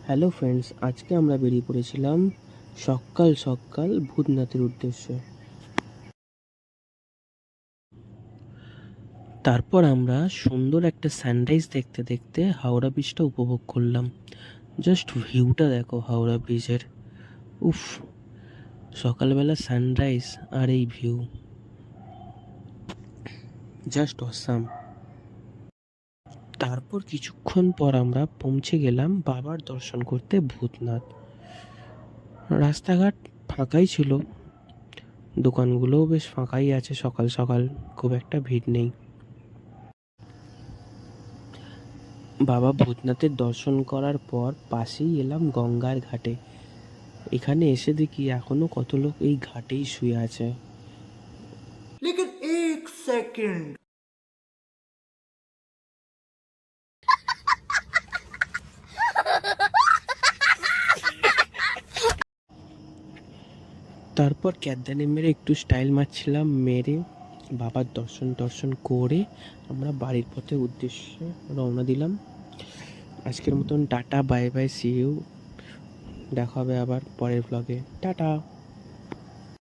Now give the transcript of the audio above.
Hello friends, আজকে আমরা বেরিয়ে পড়েছিলাম সকাল সকাল ভূতনাথের উদ্দেশ্যে। তারপর আমরা সুন্দর একটা সানরাইজ দেখতে দেখতে হাওড়া ব্রিজটা উপভোগ করলাম। জাস্ট ভিউটা দেখো হাওড়া ব্রিজের। উফ, সকালবেলা সানরাইজ আর এই ভিউ জাস্ট অসাম। তারপর কিছুক্ষণ পর আমরা পৌঁছে গেলাম বাবার দর্শন করতে ভূতনাথ। রাস্তাঘাট ফাঁকাই ছিল, দোকানগুলোও বেশ ফাঁকাই আছে, সকাল সকাল খুব একটা ভিড় নেই। বাবা ভূতনাথের দর্শন করার পর পাশেই এলাম গঙ্গার ঘাটে। এখানে এসে দেখি এখনো কত লোক এই ঘাটেই শুয়ে আছে। लेकिन एक सेकंड। তারপর ক্যাদানে মেরে একটু স্টাইল মারছিলাম, মেরে বাবার দর্শন করে আমরা বাড়ির পথে উদ্দেশ্যে রওনা দিলাম। আজকের মতন tata, bye bye, see you. দেখা হবে আবার পরের ব্লগে। টাটা।